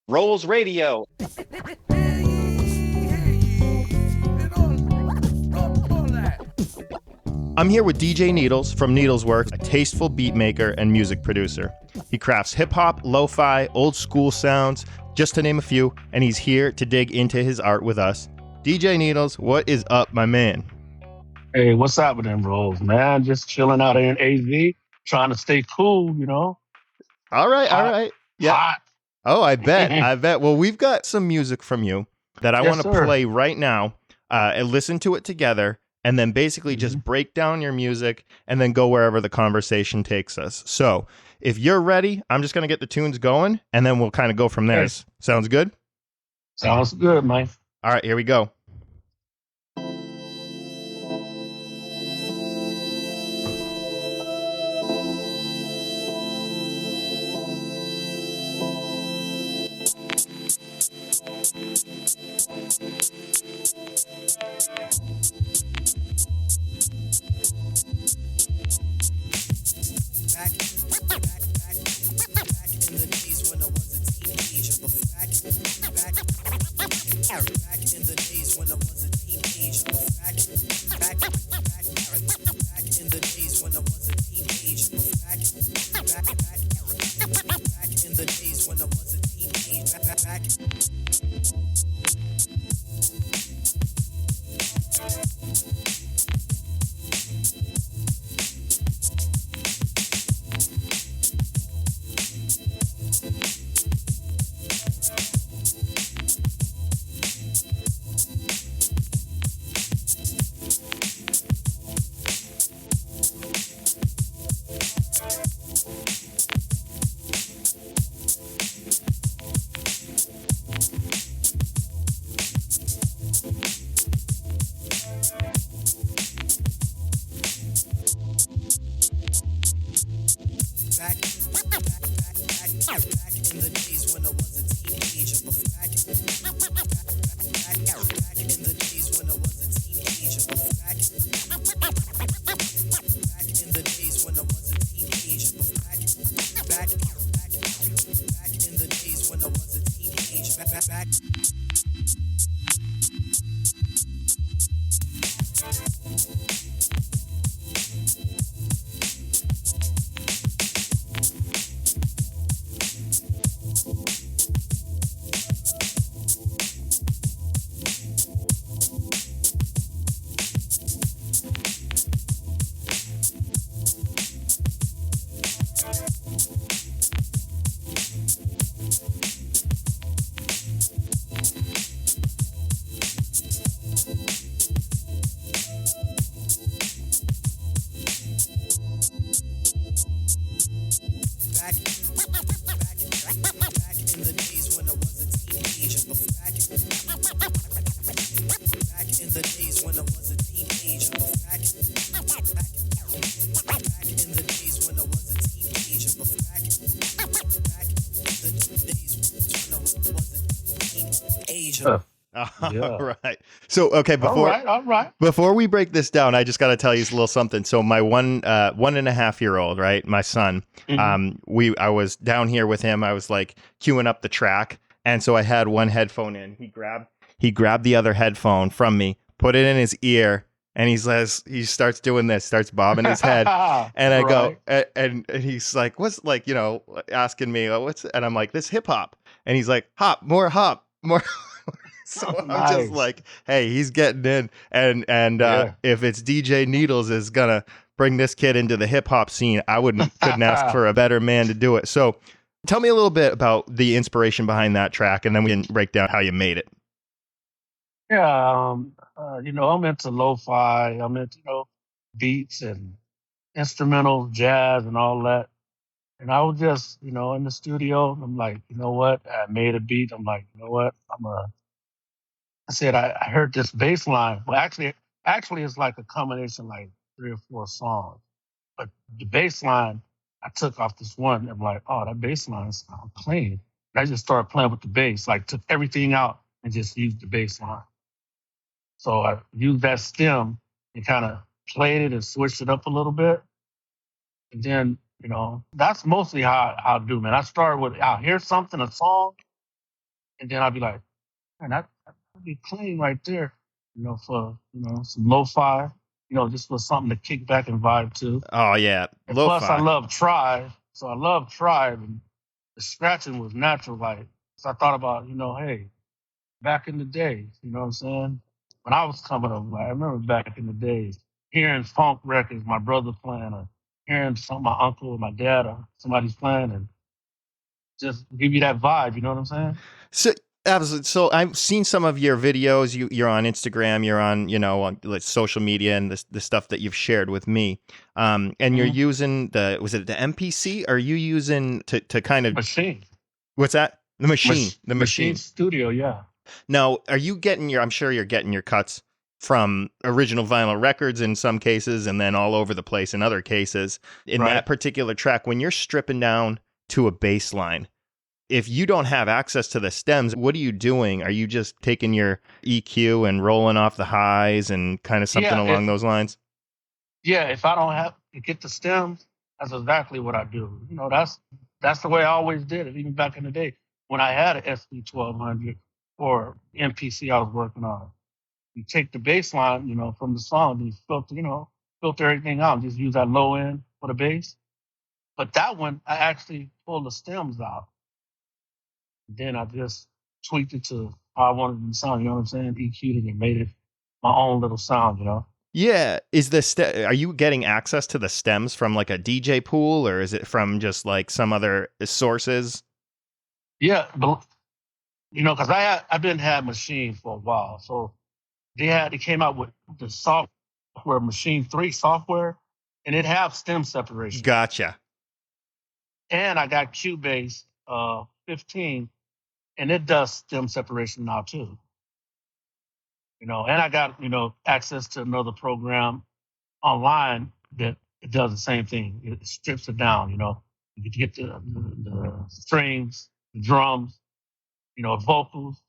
Rolls Radio. I'm here with DJ Needles from Needlesworks, a tasteful beat maker and music producer. He crafts hip-hop, lo-fi, old-school sounds, just to name a few, and he's here to dig into his art with us. DJ Needles, what is up, my man? Hey, what's up with them rolls, man? Just chilling out here in AZ, trying to stay cool, you know? All right. Yeah. Hot. Oh, I bet. Well, we've got some music from you that I Yes, want to sir. play right now and listen to it together, and then basically just break down your music and then go wherever the conversation takes us. So if you're ready, I'm just going to get the tunes going, and then we'll kind of go from there. Okay. Sounds good? Sounds good, man. All right, here we go. All right. So, okay, All right. before we break this down, I just got to tell you a little something. So my 1.5-year-old, right, my son, I was down here with him. I was like queuing up the track, and so I had one headphone in. He grabbed the other headphone from me, put it in his ear, and he starts doing this, starts bobbing his head, and I go, and he's like, what's, like, you know, asking me what's, and I'm like, this hip hop, and he's like, hop, more. So I'm just like, hey, he's getting in, and if it's DJ Needles is gonna bring this kid into the hip hop scene, couldn't ask for a better man to do it. So tell me a little bit about the inspiration behind that track, and then we can break down how you made it. Yeah, I'm into lo-fi. I'm into, beats and instrumental jazz and all that. And I was just, in the studio. I'm like, you know what? I made a beat. I'm like, you know what? I said, I heard this bass line. Well, actually, it's like a combination, like 3 or 4 songs. But the bass line, I took off this one. I'm like, oh, that bass line is clean. And I just started playing with the bass, like took everything out and just used the bass line. So I used that stem and kind of played it and switched it up a little bit. And then, that's mostly how I do, man. I start with, I'll hear something, a song, and then I'd be like, man, that'd be clean right there, for some lo-fi, just for something to kick back and vibe to. Oh yeah, And plus, I lo-fi. love Tribe, so I love Tribe, and the scratching was natural. Like, so I thought about, hey, back in the days, you know what I'm saying? When I was coming up, like, I remember back in the days hearing funk records, my brother playing, or hearing my uncle or my dad or somebody's playing, and just give you that vibe. You know what I'm saying? So absolutely. So I've seen some of your videos. You're on Instagram. You're on on like social media and the stuff that you've shared with me. And you're Mm-hmm. using was it the MPC? Are you using to kind of Maschine. what's that? The machine. The Maschine machine. Studio, yeah. Now, are you getting I'm sure you're getting your cuts from original vinyl records in some cases, and then all over the place in other cases. In Right. that particular track, when you're stripping down to a bass line, if you don't have access to the stems, what are you doing? Are you just taking your EQ and rolling off the highs and kind of something Yeah, along those lines? if I don't have to get the stems, that's exactly what I do. That's the way I always did it, even back in the day when I had an SB 1200 or MPC I was working on. You take the bass line, from the song, and you filter everything out, and just use that low end for the bass. But that one, I actually pulled the stems out. Then I just tweaked it to how I wanted it to sound. You know what I'm saying? EQ'd it and made it my own little sound. Yeah. Are you getting access to the stems from like a DJ pool, or is it from just like some other sources? Yeah, but because I've been had Maschine for a while, so they came out with the software Maschine 3 software, and it have stem separation. Gotcha. And I got Cubase 15, and it does stem separation now too. And I got access to another program online that it does the same thing. It strips it down. You get the strings, the drums, vocals,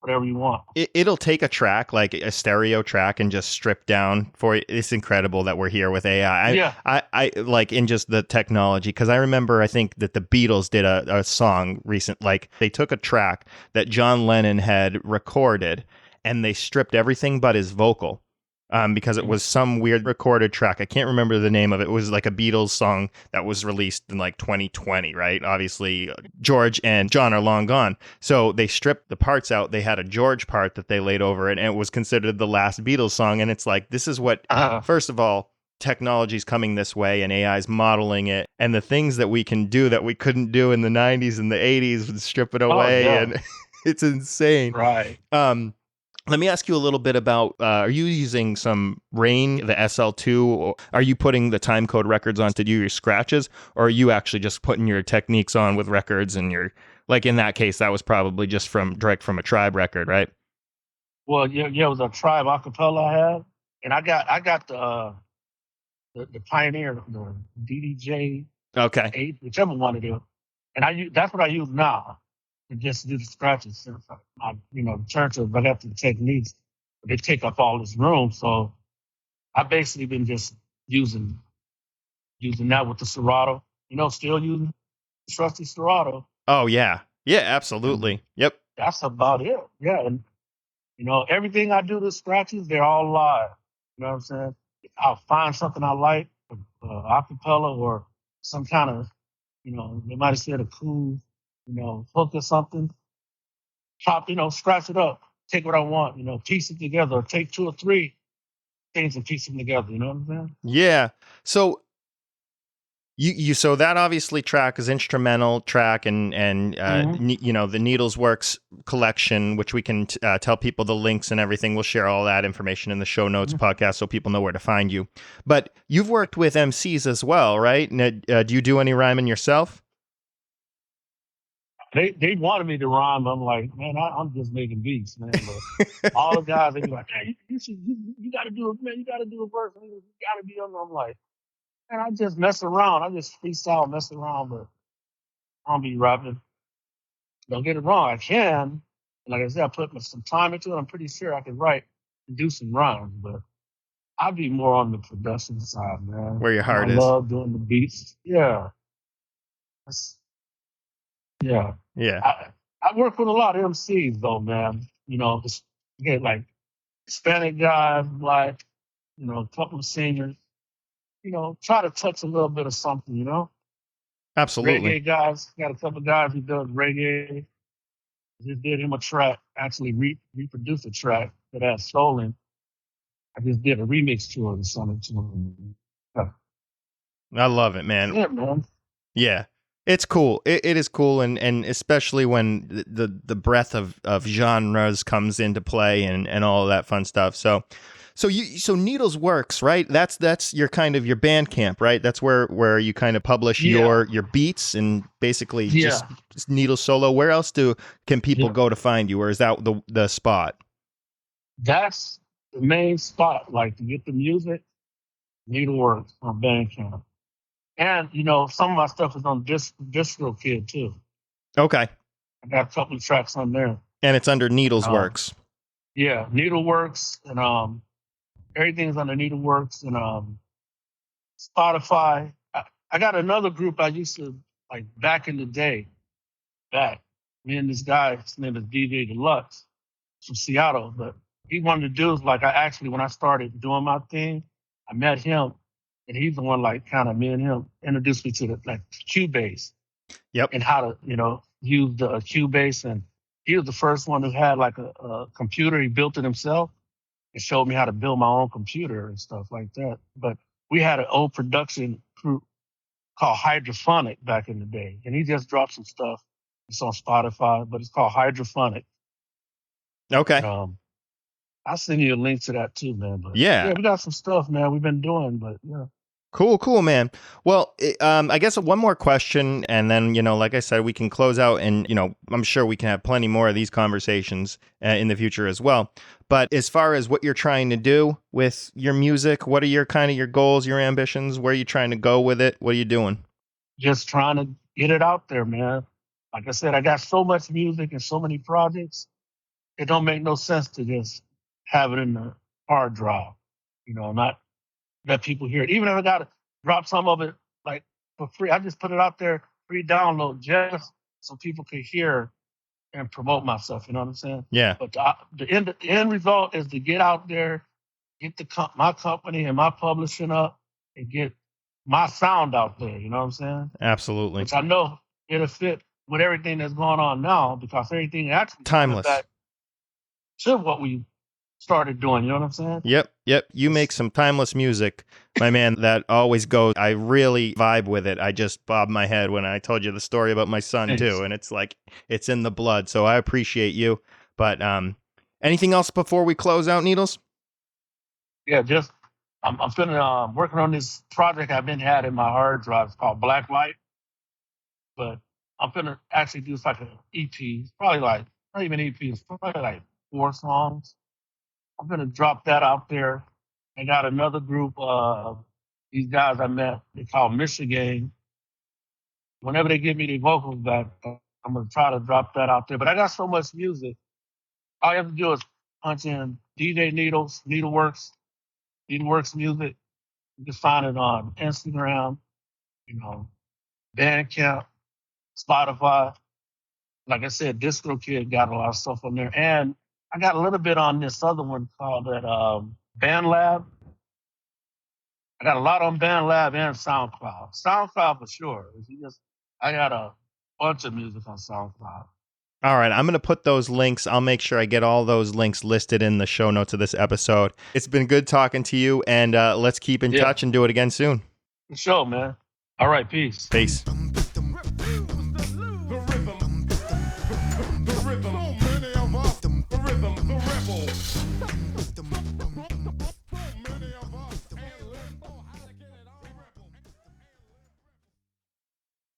whatever you want. It'll take a track like a stereo track and just strip down for you. It's incredible that we're here with AI. Yeah. I like in just the technology, because I remember I think that the Beatles did a song recent, like they took a track that John Lennon had recorded and they stripped everything but his vocal. Because it was some weird recorded track. I can't remember the name of it. It was like a Beatles song that was released in like 2020, right? Obviously, George and John are long gone. So they stripped the parts out. They had a George part that they laid over it, and it was considered the last Beatles song. And it's like, this is what, first of all, technology's coming this way and AI's modeling it. And the things that we can do that we couldn't do in the 90s and the 80s would strip it away. Yeah. And it's insane. Right. Let me ask you a little bit about, are you using some Rain, the SL2? Or are you putting the timecode records on to do your scratches? Or are you actually just putting your techniques on with records and like in that case, that was probably just direct from a Tribe record, right? Well, yeah, it was a Tribe acapella I had. And I got the Pioneer, the DDJ Okay. 8, whichever one it is. And that's what I use now. To just do the scratches. The turntable, I got the techniques, but they take up all this room. So I basically been just using that with the Serato. Still using the trusty Serato. Oh, yeah. Yeah, absolutely. And yep. that's about it. Yeah. And, everything I do to scratches, they're all live. You know what I'm saying? I'll find something I like, acapella or some kind of, they might have said a cool, hook or something. Chop, scratch it up, take what I want, piece it together, or take 2 or 3 things and piece them together. You know what I'm saying? Yeah. So so that obviously track is instrumental track and the Needlesworks collection, which we can tell people the links and everything. We'll share all that information in the show notes podcast so people know where to find you. But you've worked with MCs as well, right? Do you do any rhyming yourself? They wanted me to rhyme. I'm like, man, I'm just making beats, man. But all the guys, they be like, hey, you got to do it, man. You got to do a verse. You got to be on. I'm like, man, I just mess around. I just freestyle, mess around, but I don't be rapping. Don't get it wrong. I can. Like I said, I put some time into it. I'm pretty sure I can write and do some rhymes, but I'd be more on the production side, man. Where your heart is. I love doing the beats. Yeah. Yeah. Yeah. I work with a lot of MCs though, man. You know, just get like Hispanic guys, like, you know, a couple of singers. You know, try to touch a little bit of something, you know? Absolutely. Reggae guys, got a couple of guys who does reggae. Just did him a track, actually reproduced a track that had stolen. I just did a remix to it or something to him. I love it, man. Yeah, man. Yeah. It's cool. It is cool, and especially when the breadth of genres comes into play and all of that fun stuff. So Needles Works, right? That's your kind of your Bandcamp, right? That's where you kind of publish your beats and basically just Needles solo. Where else can people go to find you, or is that the spot? That's the main spot, like to get the music. Needleworks on Bandcamp. And, you know, some of my stuff is on DistroKid, too. Okay. I got a couple of tracks on there. And it's under Needles Works. Yeah, Needleworks, and everything's under Needleworks, and Spotify. I got another group I used to, like, back in the day, me and this guy, his name is DJ Deluxe, from Seattle, but he wanted to do, like, when I started doing my thing, I met him. And he's the one, like, kind of me and him introduced me to the Cubase. Yep. And how to, you know, use the Cubase. And he was the first one who had like a computer. He built it himself and showed me how to build my own computer and stuff like that. But we had an old production crew called Hydrophonic back in the day. And he just dropped some stuff. It's on Spotify, but it's called Hydrophonic. Okay. And, I'll send you a link to that too, man. But yeah, we got some stuff, man. We've been doing, but yeah. Cool, man. Well, I guess one more question, and then, you know, like I said, we can close out, and, you know, I'm sure we can have plenty more of these conversations in the future as well. But as far as what you're trying to do with your music, what are your goals, your ambitions? Where are you trying to go with it? What are you doing? Just trying to get it out there, man. Like I said, I got so much music and so many projects. It don't make no sense to just have it in the hard drive, you know, not let people hear it. Even if I got to drop some of it like for free, I just put it out there, free download, just so people can hear and promote myself. You know what I'm saying? Yeah. But the end result is to get out there, get my company and my publishing up, and get my sound out there. You know what I'm saying? Absolutely. Which I know it'll fit with everything that's going on now, because everything actually timeless back to what we started doing. You know what I'm saying? Yep. You make some timeless music, my man, that always goes. I really vibe with it. I just bobbed my head when I told you the story about my son. Thanks. Too. And it's like, it's in the blood. So I appreciate you. But anything else before we close out, Needles? Yeah, just I'm working on this project I've been had in my hard drive. It's called Blacklight. But I'm gonna actually do like an EP. It's probably like, not even EP, it's probably like 4 songs. I'm gonna drop that out there. I got another group of these guys I met. They call Michigan. Whenever they give me the vocals back, I'm gonna try to drop that out there. But I got so much music. All you have to do is punch in DJ Needles, Needleworks music. You can find it on Instagram, you know, Bandcamp, Spotify. Like I said, DistroKid got a lot of stuff on there. And I got a little bit on this other one called BandLab. I got a lot on BandLab and SoundCloud. SoundCloud for sure. I got a bunch of music on SoundCloud. All right, I'm going to put those links. I'll make sure I get all those links listed in the show notes of this episode. It's been good talking to you, and let's keep in touch and do it again soon. For sure, man. All right, peace. Peace.